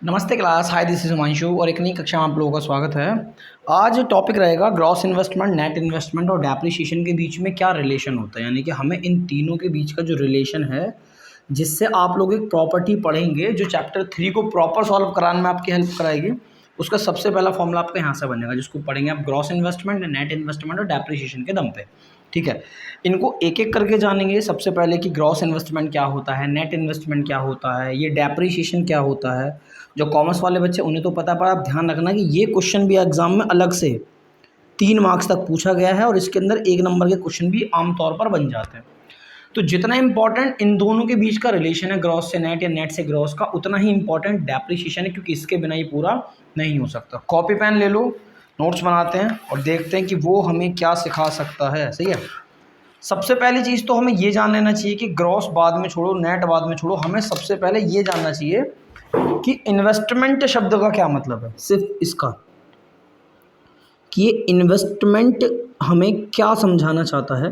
नमस्ते class, hi this is Himanshu और एक नई कक्षा में आप लोगों का स्वागत है। आज टॉपिक रहेगा ग्रॉस इन्वेस्टमेंट, नेट इन्वेस्टमेंट और डेप्रिसिएशन के बीच में क्या रिलेशन होता है, यानी कि हमें इन तीनों के बीच का जो रिलेशन है जिससे आप लोग एक प्रॉपर्टी पढ़ेंगे जो चैप्टर 3 को प्रॉपर सॉल्व कराने में आपकी हेल्प कराएगी। उसका सबसे पहला फॉर्मूला आपका यहाँ से बनेगा जिसको पढ़ेंगे आप ग्रॉस इन्वेस्टमेंट, नेट इन्वेस्टमेंट और डेप्रिसिएशन के दम पे। ठीक है, इनको एक एक करके जानेंगे। सबसे पहले कि ग्रॉस इन्वेस्टमेंट क्या होता है, नेट इन्वेस्टमेंट क्या होता है, ये डेप्रिसिएशन क्या होता है। जो कॉमर्स वाले बच्चे उन्हें तो पता, पर आप ध्यान रखना कि ये क्वेश्चन भी एग्जाम में अलग से 3 मार्क्स तक पूछा गया है और इसके अंदर 1 नंबर के क्वेश्चन भी आमतौर पर बन जाते हैं। तो जितना इंपॉर्टेंट इन दोनों के बीच का रिलेशन है ग्रॉस से नेट या नेट से ग्रॉस का, उतना ही इंपॉर्टेंट डेप्रिसिएशन है, क्योंकि इसके बिना ये पूरा नहीं हो सकता। कॉपी पेन ले लो, नोट्स बनाते हैं और देखते हैं कि वो हमें क्या सिखा सकता है। सही है, सबसे पहली चीज़ तो हमें ये जान लेना चाहिए कि ग्रॉस बाद में छोड़ो, नेट बाद में छोड़ो, हमें सबसे पहले ये जानना चाहिए कि इन्वेस्टमेंट शब्द का क्या मतलब है। सिर्फ इसका कि ये इन्वेस्टमेंट हमें क्या समझाना चाहता है,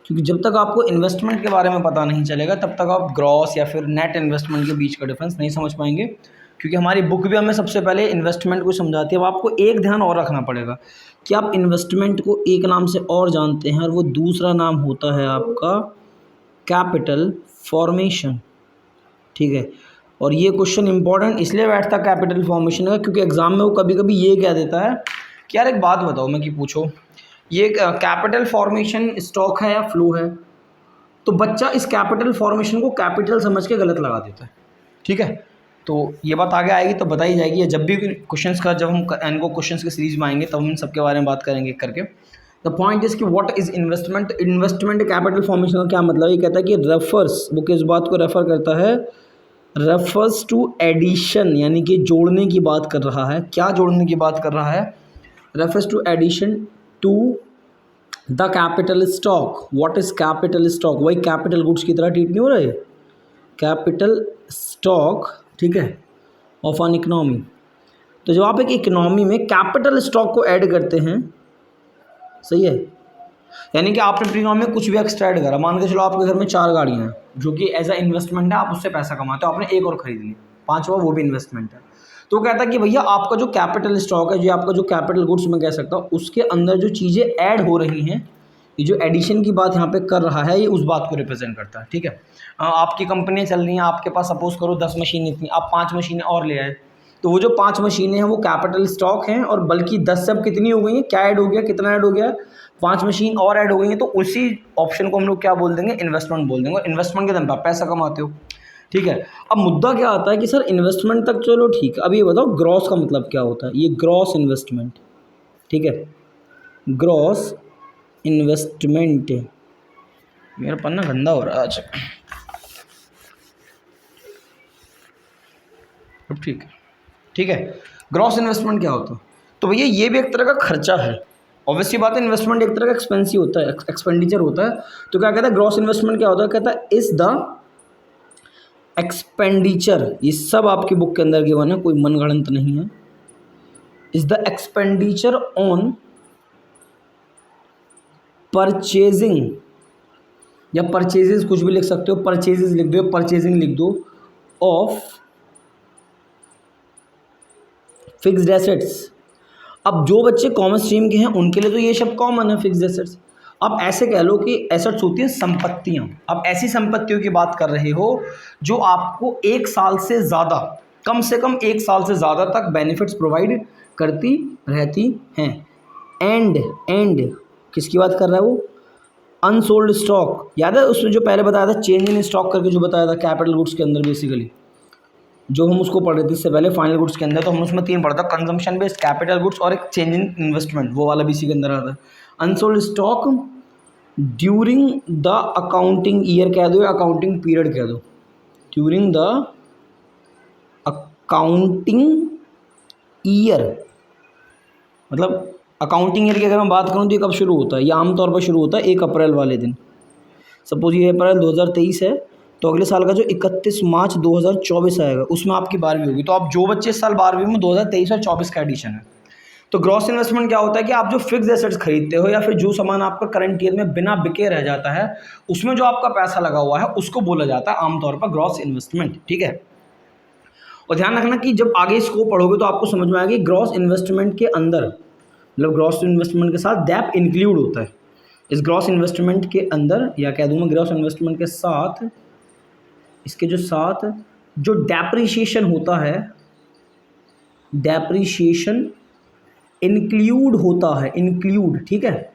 क्योंकि जब तक आपको इन्वेस्टमेंट के बारे में पता नहीं चलेगा तब तक आप ग्रॉस या फिर नेट इन्वेस्टमेंट के बीच का डिफरेंस नहीं समझ पाएंगे। क्योंकि हमारी बुक भी हमें सबसे पहले इन्वेस्टमेंट को समझाती है। अब आपको एक ध्यान और रखना पड़ेगा कि आप इन्वेस्टमेंट को एक नाम से और जानते हैं और वो दूसरा नाम होता है आपका कैपिटल फॉर्मेशन। ठीक है, और ये क्वेश्चन इंपॉर्टेंट इसलिए बैठता कैपिटल फॉर्मेशन का, क्योंकि एग्जाम में वो कभी कभी ये कह देता है कि यार एक बात बताओ, मैं कि पूछो ये कैपिटल फॉर्मेशन स्टॉक है या फ्लो है, तो बच्चा इस कैपिटल फॉर्मेशन को कैपिटल समझ के गलत लगा देता है। ठीक है, तो ये बात आगे आएगी तो बताई जाएगी, या जब भी क्वेश्चंस का जब हम इनको क्वेश्चंस के सीरीज में आएंगे तब हम सबके बारे में बात करेंगे करके। द पॉइंट इज कि what is investment. Investment capital formation का क्या मतलब, ये कहता है कि रेफर्स, वो किस बात को रेफर करता है, रेफर्स टू एडिशन, यानी कि जोड़ने की बात कर रहा है। क्या जोड़ने की बात कर रहा है, refers to addition to the capital stock. What is capital stock, वही कैपिटल गुड्स की तरह ट्रीट नहीं हो रहे, कैपिटल स्टॉक, ठीक है, ऑफ एन इकोनॉमी। तो जब आप एक इकोनॉमी में कैपिटल स्टॉक को ऐड करते हैं, सही है, यानी कि आपने अपनी इकोनॉमी में कुछ भी एक्स्ट्रा ऐड करा। मान के चलो आपके घर में 4 गाड़ियाँ हैं जो कि एज अ इन्वेस्टमेंट है, आप उससे पैसा कमाते हो, आपने एक और खरीद ली, 5वां वो भी इन्वेस्टमेंट है। तो कहता है कि भैया आपका जो कैपिटल स्टॉक है, जो आपका जो कैपिटल गुड्स में कह सकता हूँ, उसके अंदर जो चीज़ें ऐड हो रही हैं, ये जो एडिशन की बात यहाँ पे कर रहा है, ये उस बात को रिप्रेजेंट करता है। ठीक है, आपकी कंपनियाँ चल रही हैं, आपके पास सपोज करो 10 मशीनें थी, आप 5 मशीनें और ले आए, तो वो जो 5 मशीनें हैं वो कैपिटल स्टॉक हैं, और बल्कि 10 से अब कितनी हो गई हैं, क्या ऐड हो गया, कितना ऐड हो गया, 5 मशीन और ऐड हो गई हैं, तो उसी ऑप्शन को हम लोग क्या बोल देंगे, इन्वेस्टमेंट बोल देंगे। इन्वेस्टमेंट के दम पर पैसा कमाते हो। ठीक है, अब मुद्दा क्या आता है कि सर इन्वेस्टमेंट तक चलो ठीक है, अब ये बताओ ग्रॉस का मतलब क्या होता है। ये ग्रॉस इन्वेस्टमेंट, ठीक है, ग्रॉस इन्वेस्टमेंट, मेरा पन्ना गंदा हो रहा है आज। अब ठीक है, ठीक है, ग्रॉस इन्वेस्टमेंट क्या होता है, तो भैया ये भी एक तरह का खर्चा है। ऑब्वियसली बात है, इन्वेस्टमेंट एक तरह का एक्सपेंसिव होता है, एक्सपेंडिचर होता है। तो क्या कहता है ग्रॉस इन्वेस्टमेंट क्या होता है, कहता है इज द एक्सपेंडिचर, ये सब आपकी बुक के अंदर गिवन है, कोई मनगढ़ंत नहीं है। Is the expenditure on purchasing, या परचेजेस कुछ भी लिख सकते हो, परचेजेस लिख दो, परचेजिंग लिख दो, ऑफ फिक्स्ड एसेट्स। अब जो बच्चे कॉमर्स स्ट्रीम के हैं उनके लिए तो ये सब कॉमन है, फिक्स्ड एसेट्स। आप ऐसे कह लो कि एसेट्स होती हैं संपत्तियां। आप ऐसी संपत्तियों की बात कर रहे हो जो आपको 1 साल से ज़्यादा, कम से कम 1 साल से ज़्यादा तक बेनिफिट्स प्रोवाइड करती रहती हैं। एंड किसकी बात कर रहा है वो, अनसोल्ड स्टॉक। याद है उसमें जो पहले बताया था, चेंज इन स्टॉक करके जो बताया था कैपिटल गुड्स के अंदर, बेसिकली जो हम उसको पढ़ रहे थे इससे पहले फाइनल गुड्स के अंदर, तो हम उसमें 3 पढ़ा था, कंजम्पशन बेस्ड, कैपिटल गुड्स और एक चेंज इन इन्वेस्टमेंट, वो वाला भी इसी के अंदर आता है। Unsold stock during the accounting year कह दो या अकाउंटिंग पीरियड कह दो, ड्यूरिंग द अकाउंटिंग ईयर, मतलब अकाउंटिंग ईयर की अगर मैं बात करूँ तो ये कब शुरू होता है, ये आमतौर पर शुरू होता है 1 अप्रैल वाले दिन। सपोज ये अप्रैल 2023 है, तो अगले साल का जो 31 मार्च 2024 आएगा उसमें आपकी 12वीं होगी। तो आप जो बच्चे इस साल 12वीं में, 2023 और 24 का एडिशन है। तो ग्रॉस इन्वेस्टमेंट क्या होता है कि आप जो फिक्स एसेट्स खरीदते हो या फिर जो सामान आपका करंट ईयर में बिना बिके रह जाता है, उसमें जो आपका पैसा लगा हुआ है उसको बोला जाता है आमतौर पर ग्रॉस इन्वेस्टमेंट। ठीक है, और ध्यान रखना कि जब आगे इसको पढ़ोगे तो आपको समझ में आएगा कि ग्रॉस इन्वेस्टमेंट के अंदर, मतलब ग्रॉस इन्वेस्टमेंट के साथ डेप इंक्लूड होता है। इस ग्रॉस इन्वेस्टमेंट के अंदर, या कह दूँ मैं ग्रॉस इन्वेस्टमेंट के साथ, इसके जो साथ जो डेप्रिशिएशन होता है, डेप्रिशिएशन इंक्लूड होता है, इंक्लूड, ठीक है,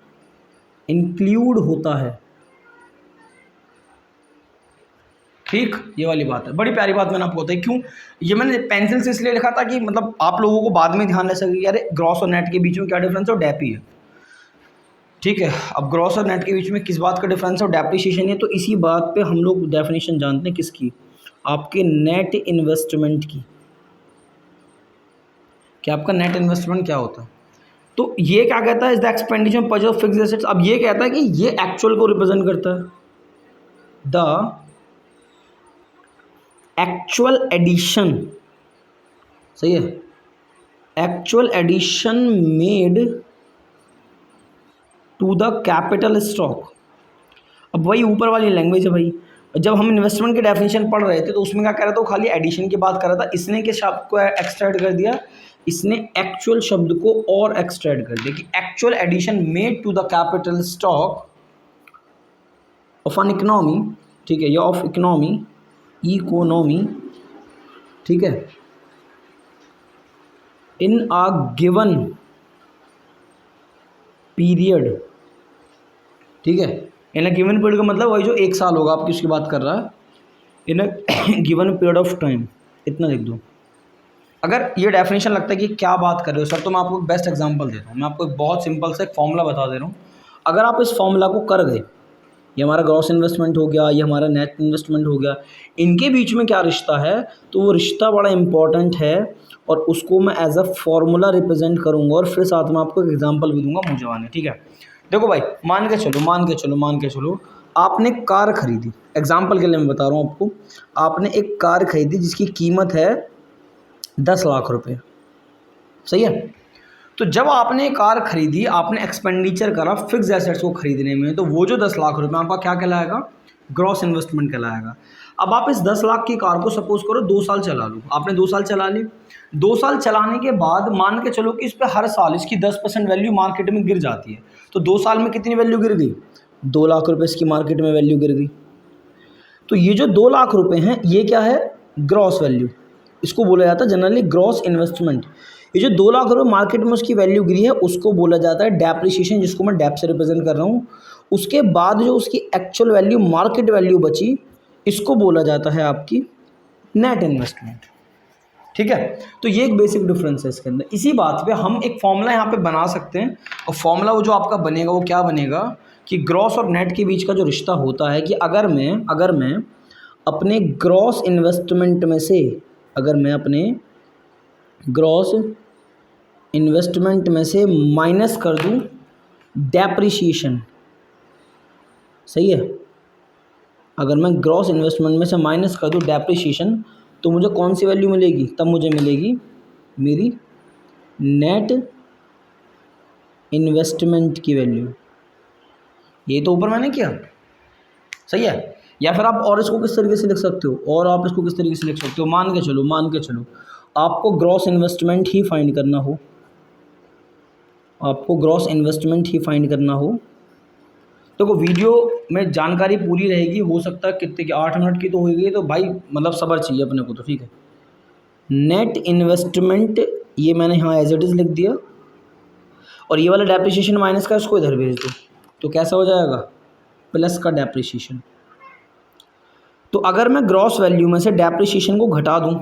इंक्लूड होता है, ठीक। ये वाली बात है, बड़ी प्यारी बात मैंने आपको बताई। क्यों ये मैंने पेंसिल से इसलिए लिखा था कि मतलब आप लोगों को बाद में ध्यान रह सके यार ग्रॉस और नेट के बीच में क्या डिफरेंस है और डेप ही है, ठीक है। अब ग्रॉस और नेट के बीच में किस बात का डिफरेंस है और डेप्रिशिएशन है, तो इसी बात पे हम लोग डेफिनेशन जानते हैं किसकी, आपके नेट इन्वेस्टमेंट की, कि आपका नेट इन्वेस्टमेंट क्या होता है। तो ये क्या कहता है, is the expenditure purchase of fixed assets. अब ये कहता है कि ये एक्चुअल को रिप्रेजेंट करता है, द एक्चुअल एडिशन, सही है, actual addition made to the capital stock. अब वही ऊपर वाली लैंग्वेज है भाई, जब हम इन्वेस्टमेंट की डेफिनेशन पढ़ रहे थे तो उसमें क्या कह रहा था, वो खाली एडिशन की बात कर रहा था। इसने किस शब्द को एक्सट्रैक्ट कर दिया, इसने एक्चुअल शब्द को और एक्सट्रैक्ट कर दिया कि actual addition made to the capital stock of an economy, ठीक है, या ऑफ इकोनॉमी, इकोनॉमी, ठीक है, इन आ गिवन पीरियड, ठीक है। इन अ गिवन पीरियड का मतलब वही जो एक साल होगा आपकी, उसकी बात कर रहा है, in a given period of time, इतना लिख दो। अगर ये डेफिनेशन लगता है कि क्या बात कर रहे हो सर, तो मैं आपको एक बेस्ट एग्जांपल देता हूँ। मैं आपको एक बहुत सिंपल सा एक फॉर्मूला बता दे रहा हूँ। अगर आप इस फॉर्मूला को कर गए, ये हमारा ग्रॉस इन्वेस्टमेंट हो गया, ये हमारा नेट इन्वेस्टमेंट हो गया, इनके बीच में क्या रिश्ता है, तो वो रिश्ता बड़ा इंपॉर्टेंट है और उसको मैं एज अ फॉर्मूला रिप्रेजेंट करूँगा और फिर साथ में आपको एक एग्जाम्पल भी दूंगा मुँह जवानी, ठीक है। देखो भाई, मान के चलो आपने कार खरीदी, एग्जाम्पल के लिए मैं बता रहा हूँ आपको, आपने एक कार खरीदी जिसकी कीमत है 10 लाख रुपए, सही है। तो जब आपने कार खरीदी, आपने एक्सपेंडिचर करा फिक्स एसेट्स को खरीदने में, तो वो जो 10 लाख रुपए आपका क्या कहलाएगा, ग्रॉस इन्वेस्टमेंट कहलाएगा। अब आप इस 10 लाख की कार को सपोज करो 2 साल चला लो, आपने 2 साल चला ली। 2 साल चलाने के बाद मान के चलो कि इस पर हर साल इसकी 10% वैल्यू मार्केट में गिर जाती है, तो 2 साल में कितनी वैल्यू गिर गई, 2 लाख रुपये इसकी मार्केट में वैल्यू गिर गई। तो ये जो 2 लाख रुपए हैं, ये क्या है, ग्रॉस वैल्यू, इसको बोला जाता है जनरली ग्रॉस इन्वेस्टमेंट। ये जो 2 लाख रुपए मार्केट में उसकी वैल्यू गिरी है, उसको बोला जाता है डेप्रिशिएशन, जिसको मैं डेप से रिप्रेजेंट कर रहा हूँ। उसके बाद जो उसकी एक्चुअल वैल्यू, मार्केट वैल्यू बची, इसको बोला जाता है आपकी नेट इन्वेस्टमेंट, ठीक है। तो ये एक बेसिक डिफरेंस है इसके अंदर। इसी बात पे हम एक फॉर्मूला यहाँ पे बना सकते हैं, और फॉर्मूला वो जो आपका बनेगा वो क्या बनेगा कि ग्रॉस और नेट के बीच का जो रिश्ता होता है कि अगर मैं अपने ग्रॉस इन्वेस्टमेंट में से, अगर मैं अपने ग्रॉस इन्वेस्टमेंट में से माइनस कर दूं डेप्रिशिएशन, सही है, अगर मैं ग्रॉस इन्वेस्टमेंट में से माइनस कर दूं डेप्रिशिएशन, तो मुझे कौन सी वैल्यू मिलेगी, तब मुझे मिलेगी मेरी नेट इन्वेस्टमेंट की वैल्यू। ये तो ऊपर मैंने किया, सही है। या फिर आप और इसको किस तरीके से लिख सकते हो, और आप इसको किस तरीके से लिख सकते हो, मान के चलो आपको ग्रॉस इन्वेस्टमेंट ही फाइंड करना हो, आपको ग्रॉस इन्वेस्टमेंट ही फाइंड करना हो, तो वीडियो में जानकारी पूरी रहेगी, हो सकता है कितने की 8 मिनट की तो हो गई, तो भाई मतलब सब्र चाहिए अपने को, तो ठीक है। नेट इन्वेस्टमेंट ये मैंने यहाँ एज इट इज़ लिख दिया, और ये वाला डेप्रिशिएशन माइनस का इसको इधर भेज दो, तो कैसा हो जाएगा, प्लस का डेप्रिशिएशन। तो अगर मैं ग्रॉस वैल्यू में से डेप्रिशिएशन को घटा दूं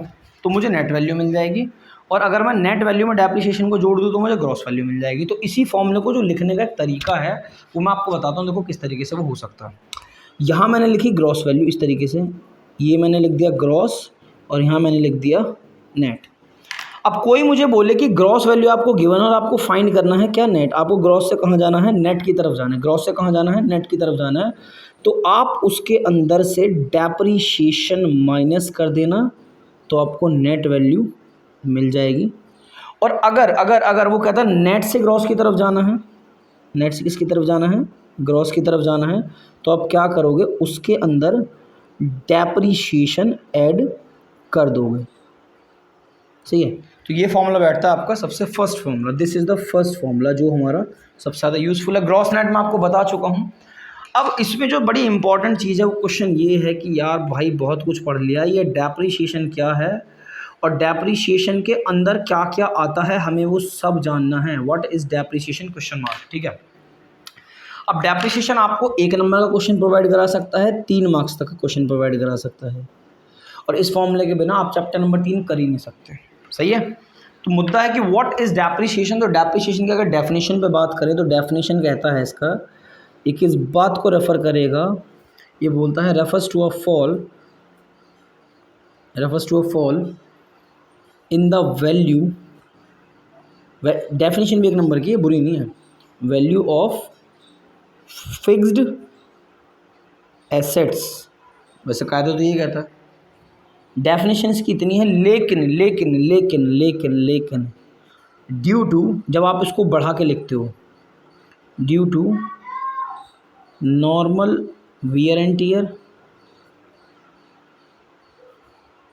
तो मुझे नेट वैल्यू मिल जाएगी, और अगर मैं नेट वैल्यू में डेप्रिशिएशन को जोड़ दूं तो मुझे ग्रॉस वैल्यू मिल जाएगी। तो इसी फॉर्मूले को जो लिखने का एक तरीका है वो मैं आपको बताता हूँ, देखो किस तरीके से वो हो सकता है। यहाँ मैंने लिखी ग्रॉस वैल्यू इस तरीके से, ये मैंने लिख दिया ग्रॉस, और यहाँ मैंने लिख दिया नेट। अब कोई मुझे बोले कि ग्रॉस वैल्यू आपको गिवन और आपको फाइंड करना है क्या, नेट, आपको ग्रॉस से कहाँ जाना है, नेट की तरफ जाना है, ग्रॉस से कहाँ जाना है, नेट की तरफ जाना है। तो आप उसके अंदर से डेप्रिशिएशन माइनस कर देना, तो आपको नेट वैल्यू मिल जाएगी। और अगर अगर अगर वो कहता है नेट से ग्रॉस की तरफ जाना है, नेट से किसकी तरफ जाना है, ग्रॉस की तरफ जाना है, तो आप क्या करोगे, उसके अंदर डेप्रिशिएशन ऐड कर दोगे, सही है। तो ये फॉर्मूला बैठता है आपका सबसे first formula, this is the first formula जो हमारा सबसे ज़्यादा यूजफुल है। ग्रॉस नेट मैं आपको बता चुका हूँ। अब इसमें जो बड़ी इंपॉर्टेंट चीज़ है वो क्वेश्चन ये है कि यार भाई बहुत कुछ पढ़ लिया, ये डेप्रिसिएशन क्या है और डेप्रिसिएशन के अंदर क्या क्या आता है हमें वो सब जानना है। What is depreciation question mark, ठीक है। अब डेप्रिसिएशन आपको 1 नंबर का क्वेश्चन प्रोवाइड करा सकता है, 3 मार्क्स तक का क्वेश्चन प्रोवाइड करा सकता है, और इस फॉर्मूले के बिना आप चैप्टर नंबर 3 कर ही नहीं सकते। सही है। तो मुद्दा है कि व्हाट इज डेप्रिसिएशन। तो डेप्रिसिएशन की अगर डेफिनेशन पे बात करें तो डेफिनेशन कहता है इसका, ये किस बात को रेफर करेगा, ये बोलता है refers to a fall in the value, definition भी 1 नंबर की है, बुरी नहीं है, वैल्यू ऑफ फिक्स्ड एसेट्स। वैसे कायदा तो ये कहता है, डेफिनेशंस कितनी है, लेकिन लेकिन लेकिन लेकिन लेकिन ड्यू टू, जब आप इसको बढ़ा के लिखते हो, due to normal wear and tear,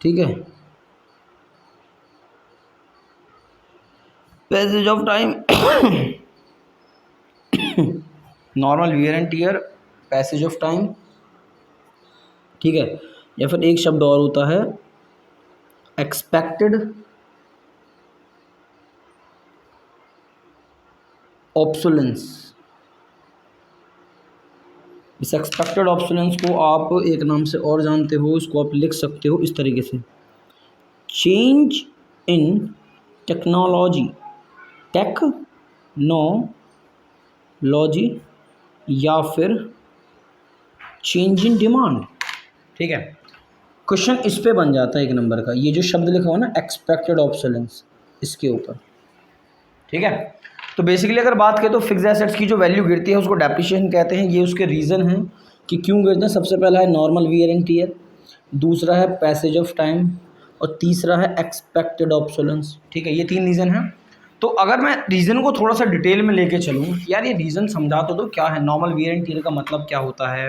ठीक है, passage of time, normal wear and tear, passage of time, ठीक है, या फिर एक शब्द और होता है एक्सपेक्टेड ऑब्सोलेंस। इस एक्सपेक्टेड ऑब्सोलेंस को आप एक नाम से और जानते हो, इसको आप लिख सकते हो इस तरीके से, चेंज इन टेक्नोलॉजी, टेक्नोलॉजी, या फिर चेंज इन डिमांड, ठीक है। क्वेश्चन इस पे बन जाता है 1 नंबर का, ये जो शब्द लिखा हुआ ना एक्सपेक्टेड ऑब्सोलेंस, इसके ऊपर, ठीक है। तो बेसिकली अगर बात करें तो फिक्स एसेट्स की जो वैल्यू गिरती है उसको डेप्रिसिएशन कहते हैं। ये उसके रीज़न हैं कि क्यों गिरते हैं। सबसे पहला है नॉर्मल वियर एंड टीयर, दूसरा है पैसेज ऑफ टाइम, और तीसरा है एक्सपेक्टेड ऑब्सोलेंस, ठीक है। ये 3 रीज़न हैं। तो अगर मैं रीज़न को थोड़ा सा डिटेल में लेके चलूँ, यार ये रीज़न समझा तो दो क्या है, नॉर्मल वियर एंड टीयर का मतलब क्या होता है,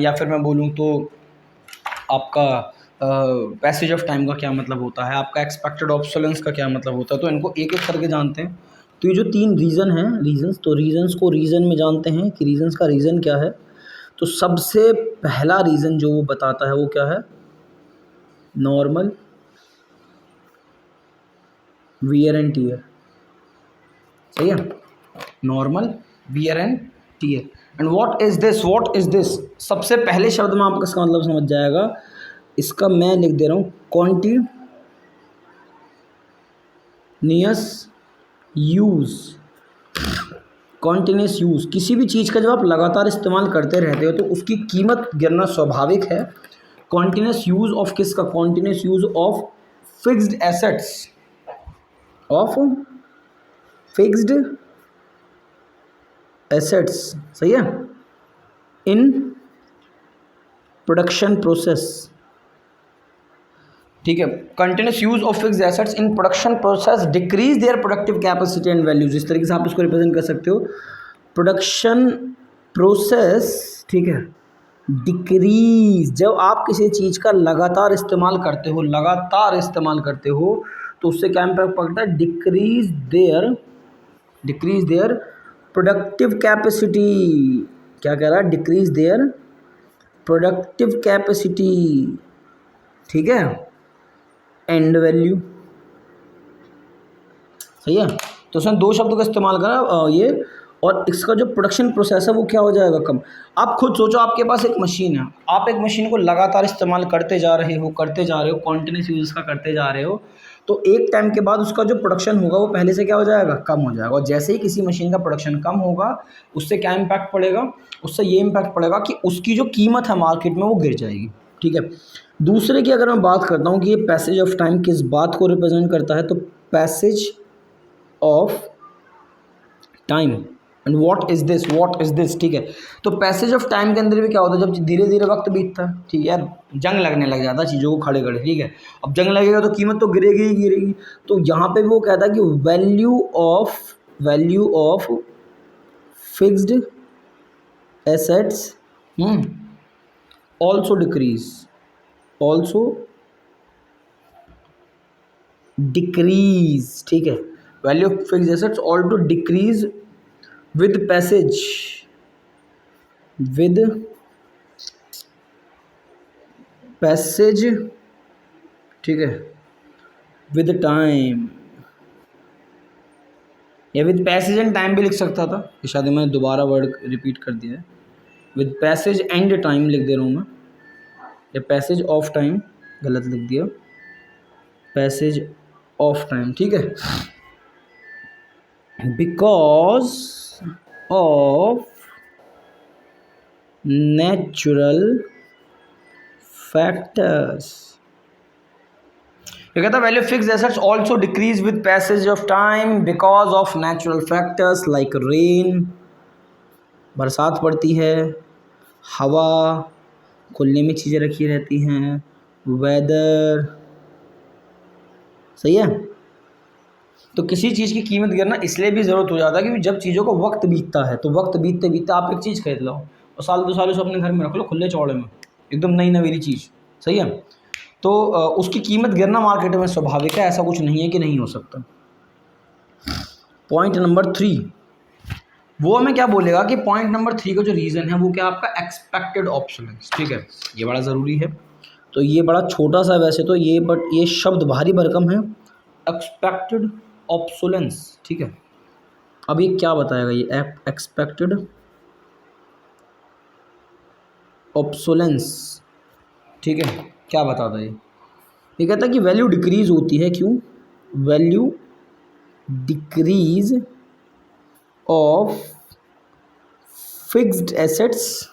या फिर मैं बोलूँ तो आपका पैसेज ऑफ टाइम का क्या मतलब होता है, आपका एक्सपेक्टेड ऑब्सोलेंस का क्या मतलब होता है। तो इनको एक एक करके जानते हैं। तो ये जो 3 रीज़न हैं, रीजंस, तो रीजंस को रीज़न में जानते हैं कि रीजंस का रीज़न क्या है। तो सबसे पहला रीज़न जो वो बताता है वो क्या है, नॉर्मल वियर एंड टीयर, सही है, normal wear and tear. And what is this, what is this, सबसे पहले शब्द में आपको इसका मतलब समझ जाएगा। इसका मैं लिख दे रहा हूँ, कॉन्टिन्यूअस यूज़, कॉन्टिन्यूस यूज़, किसी भी चीज़ का जब आप लगातार इस्तेमाल करते रहते हो तो उसकी कीमत गिरना स्वाभाविक है। कॉन्टिन्यूस यूज़ ऑफ किसका, continuous use of fixed assets, of fixed assets, सही है, इन प्रोडक्शन प्रोसेस, ठीक है। Continuous use of fixed assets in production process decrease there productive capacity and values, इस तरीके से आप इसको रिप्रेजेंट कर सकते हो। प्रोडक्शन प्रोसेस, ठीक है, डिक्रीज, जब आप किसी चीज़ का लगातार इस्तेमाल करते हो, लगातार इस्तेमाल करते हो तो उससे क्या इम्पैक्ट पड़ता है, डिक्रीज देयर प्रोडक्टिव कैपेसिटी, क्या कह रहा है, डिक्रीज देयर प्रोडक्टिव कैपेसिटी, ठीक है, एंड वैल्यू, सही है। तो उसने 2 शब्दों का इस्तेमाल करा ये, और इसका जो प्रोडक्शन प्रोसेस है वो क्या हो जाएगा, कम। आप खुद सोचो, आपके पास एक मशीन है, आप एक मशीन को लगातार इस्तेमाल करते जा रहे हो, कॉन्टिन्यूस यूज़ का करते जा रहे हो, तो एक टाइम के बाद उसका जो प्रोडक्शन होगा वो पहले से क्या हो जाएगा, कम हो जाएगा। और जैसे ही किसी मशीन का प्रोडक्शन कम होगा उससे क्या इम्पैक्ट पड़ेगा, उससे ये इम्पैक्ट पड़ेगा कि उसकी जो कीमत है मार्केट में वो गिर जाएगी, ठीक है। दूसरे की अगर मैं बात करता हूँ कि ये पैसेज ऑफ टाइम किस बात को रिप्रेजेंट करता है, तो passage of time, and what is this, ठीक है। तो पैसेज ऑफ टाइम के अंदर भी क्या होता है, जब धीरे धीरे वक्त बीतता है, ठीक है यार, जंग लगने लग जाता है चीज़ों को खड़े खड़े, ठीक है। अब जंग लगेगा तो कीमत तो गिरेगी ही गिरेगी। तो यहाँ पे भी वो कहता है कि value of fixed assets also decrease, also decrease, ठीक है। Value of fixed assets also decrease with passage, with passage, ठीक है, विद टाइम, या विद पैसेज एंड टाइम भी लिख सकता था, ये शायद मैंने दोबारा वर्ड रिपीट कर दिया है। विद पैसेज एंड टाइम लिख दे रहा हूँ मैं, या पैसेज ऑफ टाइम, गलत लिख दिया, पैसेज ऑफ टाइम, ठीक है। बिकॉज ऑफ नेचुरल फैक्टर्स, ये कहता है value fixed assets also decrease with passage of time because of natural factors like rain, बरसात पड़ती है, हवा, खुले में चीज़ें रखी रहती हैं, वेदर, सही है। तो किसी चीज़ की कीमत गिरना इसलिए भी ज़रूरत हो जाता है क्योंकि जब चीज़ों को वक्त बीतता है, तो वक्त बीतते बीतते आप एक चीज़ खरीद लो और साल 2 साल उसे अपने घर में रख लो खुले चौड़े में, एकदम नई नवेली चीज़, सही है। तो उसकी कीमत गिरना मार्केट में स्वाभाविक है, ऐसा कुछ नहीं है कि नहीं हो सकता। पॉइंट नंबर 3, वो हमें क्या बोलेगा कि पॉइंट नंबर 3 का जो रीज़न है वो क्या, आपका एक्सपेक्टेड ऑब्सोलेंस, ठीक है। ये बड़ा ज़रूरी है, तो ये बड़ा छोटा सा वैसे तो ये, बट ये शब्द भारी भरकम है, एक्सपेक्टेड ऑब्सोलेंस, ठीक है। अब ये क्या बताएगा, ये एक्सपेक्टेड ऑब्सोलेंस, ठीक है, क्या बताता है ये कहता है कि वैल्यू डिक्रीज होती है, क्यों, value decrease of fixed assets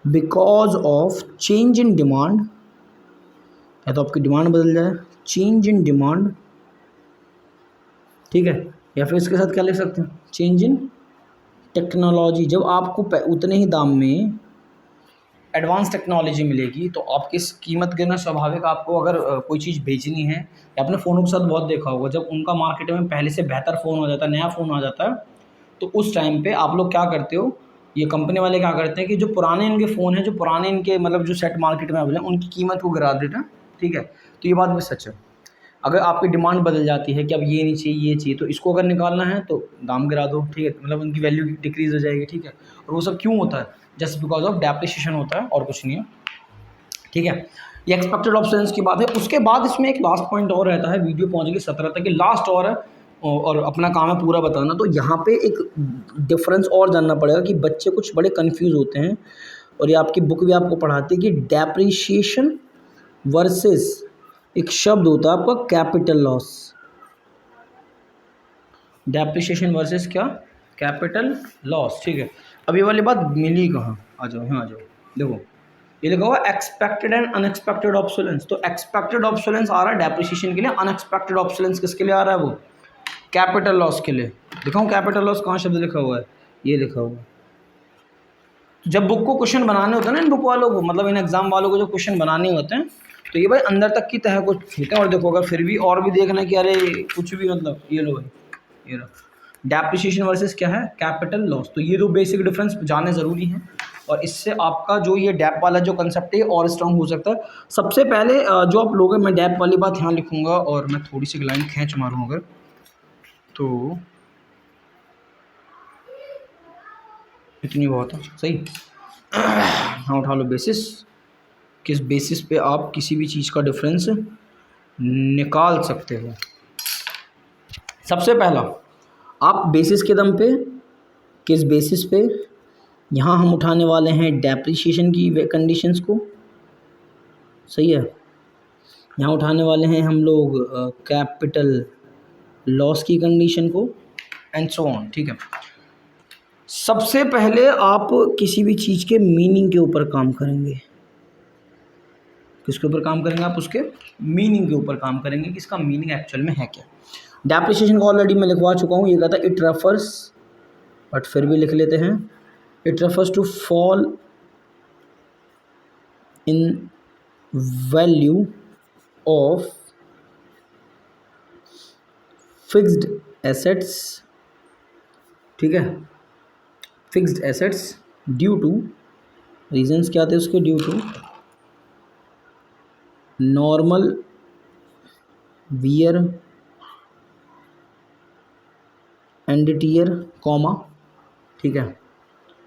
because of change in demand, या तो आपकी डिमांड बदल जाए, चेंज इन डिमांड, ठीक है, या फिर इसके साथ क्या लिख सकते हैं, चेंज इन टेक्नोलॉजी। जब आपको उतने ही दाम में एडवांस टेक्नोलॉजी मिलेगी तो आपकी कीमत गिरना स्वाभाविक। आपको अगर कोई चीज़ बेचनी है, या आपने फ़ोनों के साथ बहुत देखा होगा, जब उनका मार्केट में पहले से बेहतर फ़ोन हो जाता है, नया फ़ोन आ जाता है, तो उस टाइम पे आप लोग क्या करते हो, ये कंपनी वाले क्या करते हैं कि जो पुराने इनके फ़ोन हैं, जो पुराने इनके मतलब जो सेट मार्केट में अवेलेबल हैं, उनकी कीमत को गिरा देते हैं, ठीक है। तो ये बात भी सच है। अगर आपकी डिमांड बदल जाती है कि अब ये नहीं चाहिए ये चाहिए, तो इसको अगर निकालना है तो दाम गिरा दो, ठीक है, मतलब उनकी वैल्यू डिक्रीज़ हो जाएगी, ठीक है। और वो सब क्यों होता है, जस्ट बिकॉज ऑफ डेप्रिसिएशन होता है और कुछ नहीं है, ठीक है। ये एक्सपेक्टेड ऑब्सोलेंस की बात है। उसके बाद इसमें एक लास्ट पॉइंट और रहता है, वीडियो पहुंच गई 17 तक, लास्ट और है और अपना काम है पूरा बताना। तो यहाँ पे एक डिफरेंस और जानना पड़ेगा कि बच्चे कुछ बड़े कंफ्यूज होते हैं, और ये आपकी बुक भी आपको पढ़ाती है कि डेप्रिसिएशन वर्सेस एक शब्द होता है आपका कैपिटल लॉस, डेप्रिसिएशन वर्सेस क्या, कैपिटल लॉस, ठीक है। अब ये वाली बात मिली कहाँ, आ जाओ यहाँ आ जाओ, देखो ये लिखा हुआ एक्सपेक्टेड एंड अनएक्सपेक्टेड ऑब्सोलेंस। तो एक्सपेक्टेड ऑब्सोलेंस आ रहा है डेप्रिसिएशन के लिए, अनएक्सपेक्टेड ऑब्सोलेंस किसके लिए आ रहा है, वो कैपिटल लॉस के लिए। दिखाऊं कैपिटल लॉस कहाँ शब्द लिखा हुआ है, ये लिखा हुआ है। जब बुक को क्वेश्चन बनाने होते हैं ना, इन बुक वालों को, मतलब इन एग्जाम वालों को जो क्वेश्चन बनाने होते हैं, तो ये भाई अंदर तक की तह को छूते हैं। और देखो अगर फिर भी और भी देखना कि अरे कुछ भी, मतलब ये लो भाई, ये लो डेप्रिसिएशन वर्सेस क्या है, कैपिटल लॉस। तो ये दो बेसिक डिफरेंस जाने ज़रूरी हैं, और इससे आपका जो ये डैप वाला जो कंसेप्ट है और स्ट्रॉन्ग हो सकता है। सबसे पहले जो आप लोग हैं, मैं डैप वाली बात यहाँ लिखूँगा, और मैं थोड़ी सी लाइन खींच मारूँ अगर, तो इतनी बहुत है, सही। हाँ उठा लो बेसिस, किस बेसिस पे आप किसी भी चीज़ का डिफरेंस निकाल सकते हो। सबसे पहला आप बेसिस के दम पे, किस बेसिस पे, यहाँ हम उठाने वाले हैं डेप्रिसिएशन की कंडीशंस को, सही है। यहाँ उठाने वाले हैं हम लोग कैपिटल लॉस की कंडीशन को, एंड सो ऑन, ठीक है। सबसे पहले आप किसी भी चीज़ के मीनिंग के ऊपर काम करेंगे। किसके ऊपर काम करेंगे आप, उसके मीनिंग के ऊपर काम करेंगे कि इसका मीनिंग एक्चुअल में है क्या। डेप्रिसिएशन को ऑलरेडी मैं लिखवा चुका हूँ, ये कहता है इट रेफर्स, बट फिर भी लिख लेते हैं, it refers to fall in value of fixed assets, ठीक है, fixed assets due to, reasons क्या थे उसके, due to normal wear and tear comma, ठीक है,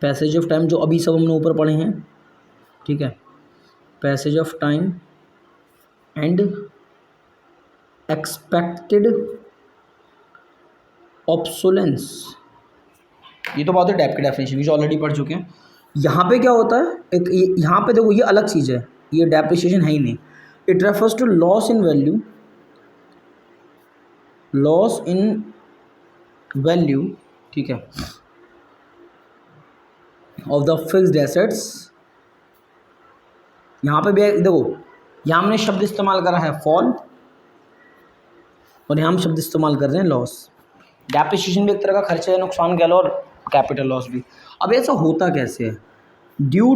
पैसेज ऑफ टाइम जो अभी सब हमने ऊपर पढ़े हैं, ठीक है, passage of time and expected obsolescence. ये तो बात है डेप की डेफिनेशन जो ऑलरेडी पढ़ चुके हैं। यहाँ पे क्या होता है, एक यहाँ पे देखो ये अलग चीज़ है, ये डेप्रिसिएशन है ही नहीं। It refers to loss in value, loss in value, ठीक है, ऑफ द फिक्स्ड एसेट्स। यहाँ पे भी देखो, यहाँ हमने शब्द इस्तेमाल करा है फॉल और यहाँ हम शब्द इस्तेमाल कर रहे हैं लॉस। डेप्रिसिएशन भी एक तरह का खर्चा है, नुकसान कह लो, और कैपिटल लॉस भी। अब ऐसा होता कैसे है, ड्यू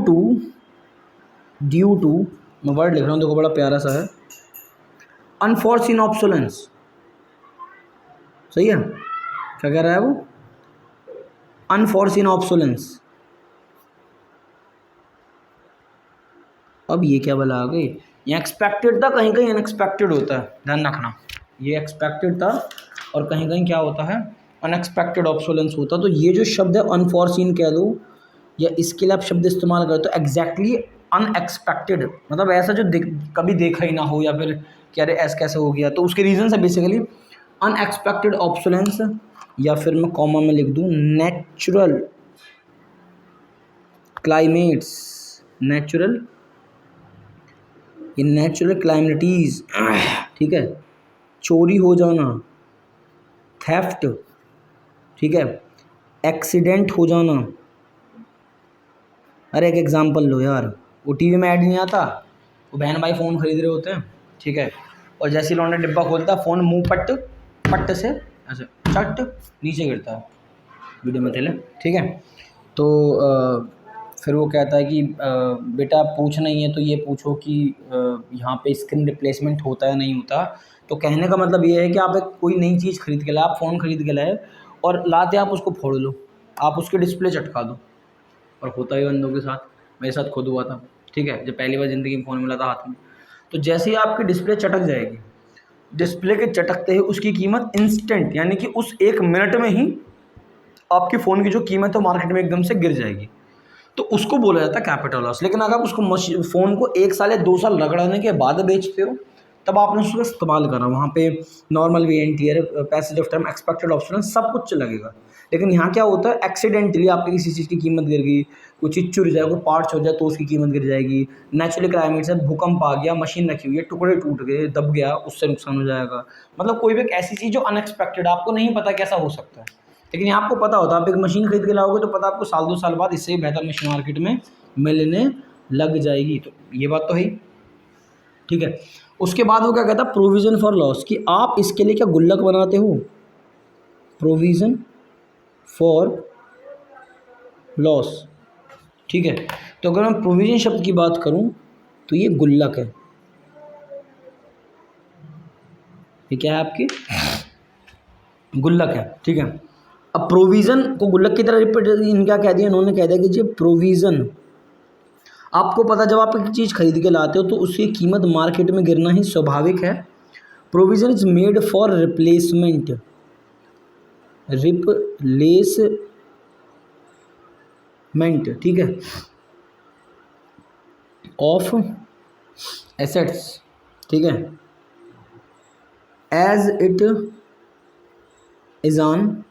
टू मैं वर्ड लिख रहा हूँ, देखो बड़ा प्यारा सा है, अनफॉर्सीन ऑब्सोलेंस। सही है, क्या कह रहा है वो, अनफॉर्सीन ऑब्सोलेंस। अब ये क्या भला आ गई, ये एक्सपेक्टेड था, कहीं कहीं अनएक्सपेक्टेड होता है, ध्यान रखना। ये एक्सपेक्टेड था और कहीं कहीं क्या होता है, अनएक्सपेक्टेड ऑब्सोलेंस होता। तो ये जो शब्द है अनफॉर्सीन कह दो या इसके लिए आप शब्द इस्तेमाल करो तो एग्जैक्टली अनएक्सपेक्टेड, मतलब ऐसा जो कभी देखा ही ना हो, या फिर क्या रे ऐसा कैसे हो गया, तो उसके रीज़न है बेसिकली अनएक्सपेक्टेड ऑब्सोलेंस, या फिर मैं कॉमा में लिख दूँ नेचुरल क्लाइमेट्स, नेचुरल, ये नेचुरल क्लाइमेटीज़, ठीक है, चोरी हो जाना, थेफ्ट, ठीक है, एक्सीडेंट हो जाना। अरे एक एग्जांपल लो यार, वो टीवी में ऐड नहीं आता, वो बहन भाई फ़ोन खरीद रहे होते हैं, ठीक है, और जैसे ही लौंडा डिब्बा खोलता है फ़ोन मुंह पट्ट से ऐसे चट नीचे गिरता है, वीडियो में चले, ठीक है। तो फिर वो कहता है कि बेटा पूछना ही है तो ये पूछो कि यहाँ पे स्क्रीन रिप्लेसमेंट होता है नहीं होता। तो कहने का मतलब ये है कि आप एक कोई नई चीज़ खरीद के लाए, आप फ़ोन खरीद के लाए और लाते आप उसको फोड़ लो, आप उसके डिस्प्ले चटका दो, और होता ही बंदों के साथ, मेरे साथ खुद हुआ था, ठीक है, जब पहली बार ज़िंदगी में फ़ोन मिला था हाथ में। तो जैसे ही आपकी डिस्प्ले चटक जाएगी, डिस्प्ले के चटकते ही उसकी कीमत इंस्टेंट, यानी कि उस 1 मिनट में ही आपके फ़ोन की जो कीमत है मार्केट में एकदम से गिर जाएगी। तो उसको बोला जाता है कैपिटल लॉस। लेकिन अगर आप उसको फ़ोन को 1 साल या 2 साल रगड़ने के बाद बेचते हो, तब आपने उसका इस्तेमाल करा, वहाँ पे normal VNTR, passage of time, expected obsolescence सब कुछ लगेगा। लेकिन यहाँ क्या होता है, एक्सीडेंटली आपकी किसी चीज़ की कीमत गिर गई, कोई चीज़ चुर जाए, कोई पार्ट्स हो जाए तो उसकी कीमत गिर जाएगी। नेचुरल क्लाइमेट से भूकंप आ गया, मशीन रखी हुई है, टुकड़े टूट गए, दब गया, उससे नुकसान हो जाएगा। मतलब कोई भी एक ऐसी चीज़ जो अनएक्सपेक्टेड, आपको नहीं पता कैसा हो सकता है, लेकिन यहाँ आपको पता होता है। आप एक मशीन खरीद के लाओगे तो पता आपको साल 2 साल बाद इससे बेहतर मशीन मार्केट में मिलने लग जाएगी। तो ये बात तो है, ठीक है। उसके बाद वो क्या कहता है, प्रोविज़न फॉर लॉस, कि आप इसके लिए क्या गुल्लक बनाते हो, प्रोविज़न फॉर लॉस, ठीक है। तो अगर मैं प्रोविज़न शब्द की बात करूं तो ये गुल्लक है, ये क्या है आपकी गुल्लक है, ठीक है। अब प्रोविज़न को गुल्लक की तरह रिपीट इनका कह दिया, इन्होंने कह दिया कि जी प्रोविज़न, आपको पता जब आप एक चीज़ खरीद के लाते हो तो उसकी कीमत मार्केट में गिरना ही स्वाभाविक है। Provision is made for replacement, ठीक है, ऑफ एसेट्स, ठीक है, as it is on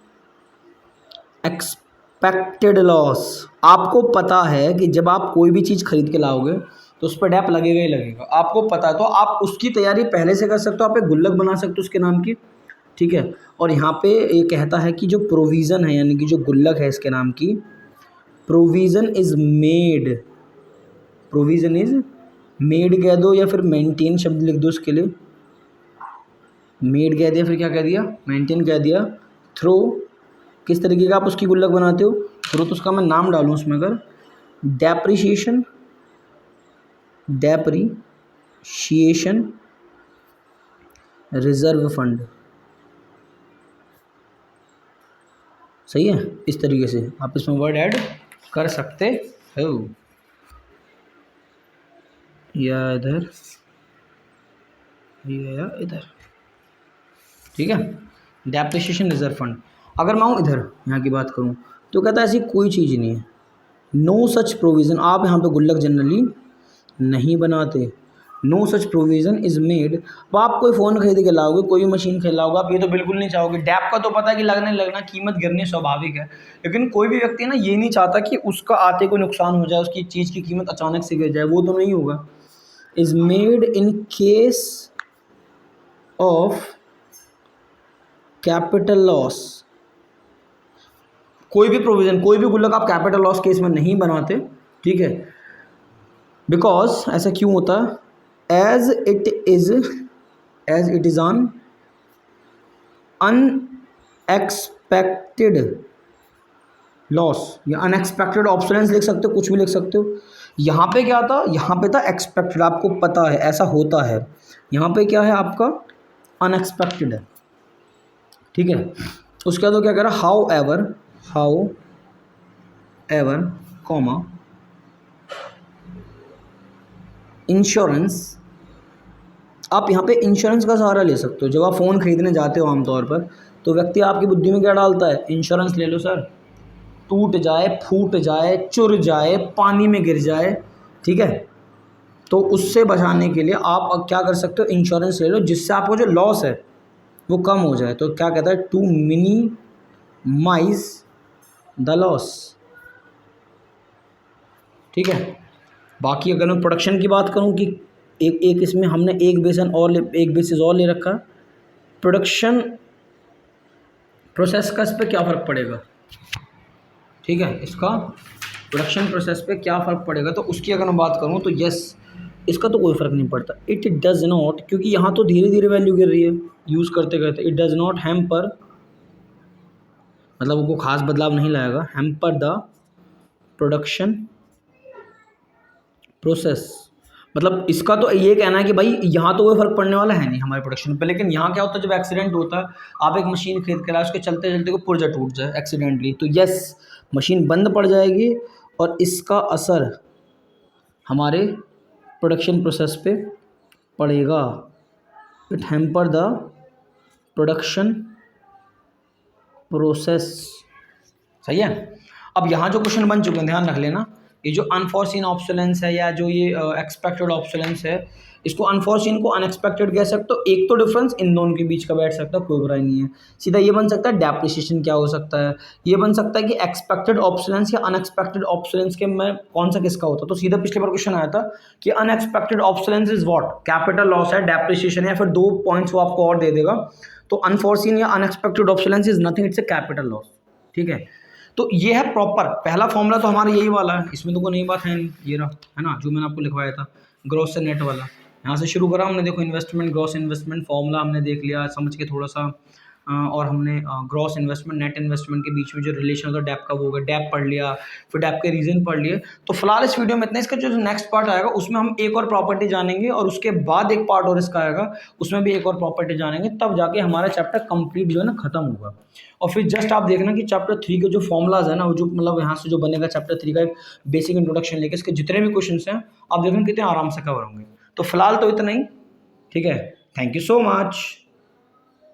expected loss. आपको पता है कि जब आप कोई भी चीज़ खरीद के लाओगे तो उस पर डैप लगेगा ही लगेगा, आपको पता है, तो आप उसकी तैयारी पहले से कर सकते हो, आप एक गुल्लक बना सकते हो उसके नाम की, ठीक है। और यहाँ पे ये कहता है कि जो प्रोविज़न है, यानी कि जो गुल्लक है इसके नाम की, provision is made, provision is made कह दो या फिर मेंटेन शब्द लिख दो उसके लिए, मेड कह दिया, फिर क्या कह दिया, मेंटेन कह दिया, थ्रू, किस तरीके का आप उसकी गुल्लक बनाते हो, थ्रू तो उसका मैं नाम डालूँ उसमें, अगर डेप्रिशिएशन रिजर्व फंड, सही है। इस तरीके से आप इसमें वर्ड ऐड कर सकते हो, या इधर ये है इधर, ठीक है, डेप्रिसिएशन रिजर्व फंड। अगर मैं हूँ इधर, यहाँ की बात करूँ तो कहता है ऐसी कोई चीज़ नहीं है, नो सच प्रोविज़न, आप यहाँ पे गुल्लक जनरली नहीं बनाते, no such provision is made. अब आप कोई फ़ोन खरीद के लाओगे, कोई भी मशीन खरीद लाओगे, आप ये तो बिल्कुल नहीं चाहोगे, डैप का तो पता है कि लगना कीमत गिरनी स्वाभाविक है, लेकिन कोई भी व्यक्ति ना ये नहीं चाहता कि उसका आते को नुकसान हो जाए, उसकी चीज़ की कीमत अचानक से गिर जाए, वो तो नहीं होगा। Is made in case of capital loss, कोई भी प्रोविज़न, कोई भी गुल्लक आप कैपिटल लॉस केस में नहीं बनाते, ठीक है, बिकॉज ऐसा क्यों होता है, as it is on unexpected loss, या अनएक्सपेक्टेड ऑब्सोलेंस लिख सकते हो, कुछ भी लिख सकते हो। यहाँ पे क्या था, यहाँ पे था एक्सपेक्टेड, आपको पता है ऐसा होता है, यहाँ पे क्या है आपका अनएक्सपेक्टेड है, ठीक है। उसके बाद तो क्या कह रहा, हाउ एवर कॉमा इंश्योरेंस, आप यहाँ पे इंश्योरेंस का सहारा ले सकते हो। जब आप फ़ोन खरीदने जाते हो आमतौर पर, तो व्यक्ति आपकी बुद्धि में क्या डालता है, इंश्योरेंस ले लो सर, टूट जाए, फूट जाए, चुर जाए, पानी में गिर जाए, ठीक है, तो उससे बचाने के लिए आप अब क्या कर सकते हो, इंश्योरेंस ले लो, जिससे आपको जो लॉस है वो कम हो जाए। तो क्या कहता है, टू मिनिमाइज द लॉस, ठीक है। बाकी अगर मैं प्रोडक्शन की बात करूं कि एक इसमें हमने एक बेसिस और ले रखा, प्रोडक्शन प्रोसेस का इस पर क्या फ़र्क पड़ेगा, ठीक है, इसका प्रोडक्शन प्रोसेस पे क्या फ़र्क पड़ेगा, तो उसकी अगर मैं बात करूं तो यस, इसका तो कोई फ़र्क नहीं पड़ता। इट डज़ नॉट, क्योंकि यहाँ तो धीरे धीरे वैल्यू गिर रही है यूज़ करते करते, इट डज़ नॉट हैम्पर, मतलब वो कोई ख़ास बदलाव नहीं लाएगा, हैम्पर द प्रोडक्शन प्रोसेस, मतलब इसका तो ये कहना है कि भाई यहाँ तो कोई फ़र्क पड़ने वाला है नहीं हमारे प्रोडक्शन पे, लेकिन यहाँ क्या होता है, जब एक्सीडेंट होता है, आप एक मशीन खरीद कर लाए, उसके चलते चलते कोई पुर्जा टूट जाए एक्सीडेंटली, तो यस मशीन बंद पड़ जाएगी और इसका असर हमारे प्रोडक्शन प्रोसेस पे पड़ेगा। It hamper the production process, सही है। अब यहाँ जो क्वेश्चन बन चुके हैं ध्यान रख लेना, ये जो अनफॉर्सीन ऑब्सोलेंस है या जो ये एक्सपेक्टेड ऑब्सोलेंस है, इसको अनफॉर्सीन को अनएक्सपेक्टेड कह सकते हो। एक तो डिफरेंस इन दोनों के बीच का बैठ सकता है, कोई बुराई नहीं है। सीधा ये बन सकता है डेप्रिसिएशन क्या हो सकता है, ये बन सकता है कि एक्सपेक्टेड ऑब्सोलेंस या अनएक्सपेक्टेड ऑब्सोलेंस के में कौन सा किसका होता है। तो सीधा पिछले बार क्वेश्चन आया था कि unexpected obsolescence is what, capital loss है, डेप्रिसिएशन है, फिर 2 पॉइंट्स वो आपको और दे देगा। तो अनफॉर्सीन या unexpected obsolescence is nothing, it's a capital loss, ठीक है। तो ये है प्रॉपर पहला फॉर्मूला, तो हमारा यही वाला है, इसमें तो कोई नई बात है नहीं, ये रहा है ना जो मैंने आपको लिखवाया था, ग्रॉस से नेट वाला। यहाँ से शुरू करा हमने, देखो इन्वेस्टमेंट ग्रॉस इन्वेस्टमेंट फॉर्मूला हमने देख लिया समझ के थोड़ा सा, और हमने ग्रॉस इन्वेस्टमेंट नेट इन्वेस्टमेंट के बीच में जो रिलेशन होता है डैप का वो होगा, डैप पढ़ लिया, फिर डैप के रीजन पढ़ लिए। तो फिलहाल इस वीडियो में इतना, इसका जो नेक्स्ट पार्ट आएगा उसमें हम एक और प्रॉपर्टी जानेंगे, और उसके बाद एक पार्ट और इसका आएगा उसमें भी एक और प्रॉपर्टी जानेंगे, तब जाके हमारा चैप्टर कंप्लीट जो है ना खत्म होगा। और फिर जस्ट आप देखना कि चैप्टर 3 के जो फॉर्मूलाज है ना, वो जो मतलब यहाँ से जो बनेगा चैप्टर 3 का एक बेसिक इंट्रोडक्शन लेके इसके जितने भी क्वेश्चन हैं आप देखना कितने आराम से कवर होंगे। तो फिलहाल तो इतना ही, ठीक है, थैंक यू सो मच।